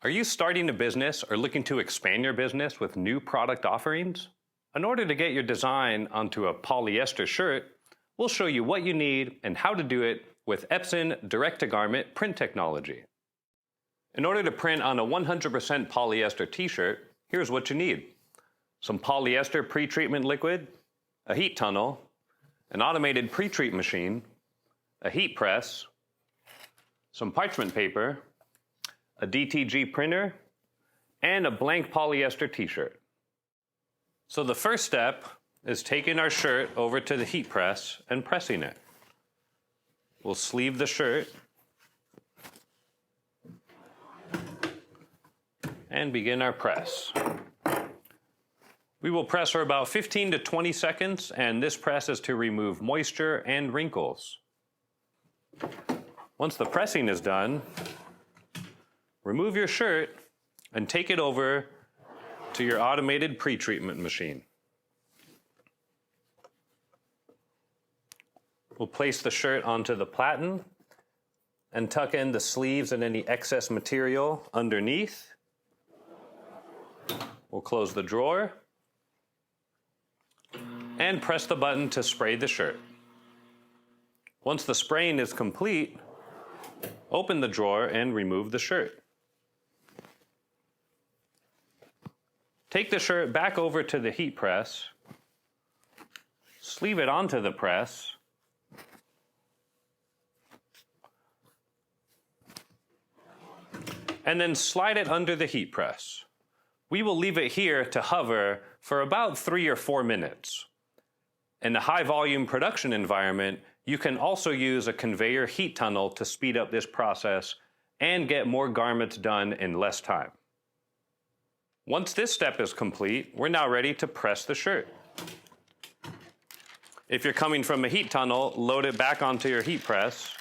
Are you starting a business or looking to expand your business with new product offerings? In order to get your design onto a polyester shirt, we'll show you what you need and how to do it with Epson direct-to-garment print technology. In order to print on a 100% polyester t-shirt, here's what you need. Some polyester pre-treatment liquid, a heat tunnel, an automated pre-treat machine, a heat press, some parchment paper, a DTG printer, and a blank polyester t-shirt. So the first step is taking our shirt over to the heat press and pressing it. We'll sleeve the shirt and begin our press. We will press for about 15 to 20 seconds, and this press is to remove moisture and wrinkles. Once the pressing is done, remove your shirt and take it over to your automated pre-treatment machine. We'll place the shirt onto the platen and tuck in the sleeves and any excess material underneath. We'll close the drawer and press the button to spray the shirt. Once the spraying is complete, open the drawer and remove the shirt. Take the shirt back over to the heat press, sleeve it onto the press, and then slide it under the heat press. We will leave it here to hover for about 3 or 4 minutes. In a high volume production environment, you can also use a conveyor heat tunnel to speed up this process and get more garments done in less time. Once this step is complete, we're now ready to press the shirt. If you're coming from a heat tunnel, load it back onto your heat press.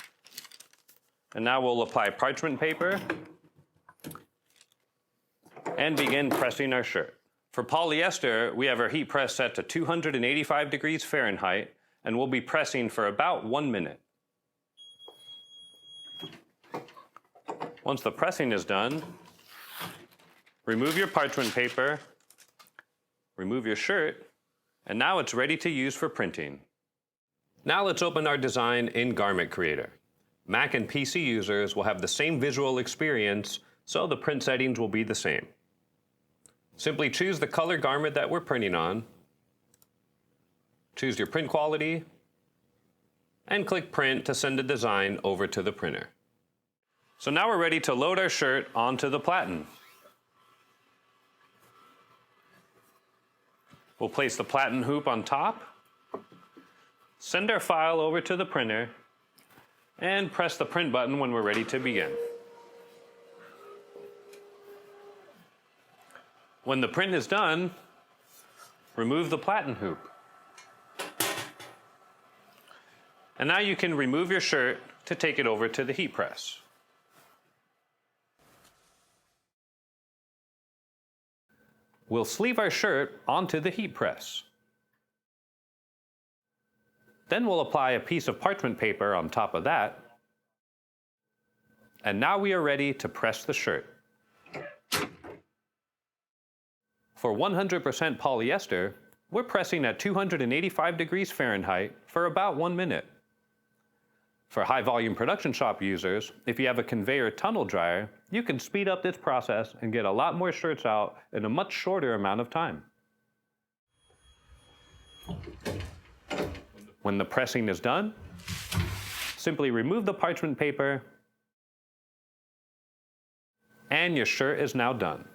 And now we'll apply parchment paper and begin pressing our shirt. For polyester, we have our heat press set to 285 degrees Fahrenheit, and we'll be pressing for about 1 minute. Once the pressing is done, remove your parchment paper, remove your shirt, and now it's ready to use for printing. Now let's open our design in Garment Creator. Mac and PC users will have the same visual experience, so the print settings will be the same. Simply choose the color garment that we're printing on, choose your print quality, and click Print to send the design over to the printer. So now we're ready to load our shirt onto the platen. We'll place the platen hoop on top, send our file over to the printer, and press the print button when we're ready to begin. When the print is done, remove the platen hoop. And now you can remove your shirt to take it over to the heat press. We'll sleeve our shirt onto the heat press. Then we'll apply a piece of parchment paper on top of that. And now we are ready to press the shirt. For 100% polyester, we're pressing at 285 degrees Fahrenheit for about 1 minute. For high volume production shop users, if you have a conveyor tunnel dryer, you can speed up this process and get a lot more shirts out in a much shorter amount of time. When the pressing is done, simply remove the parchment paper, and your shirt is now done.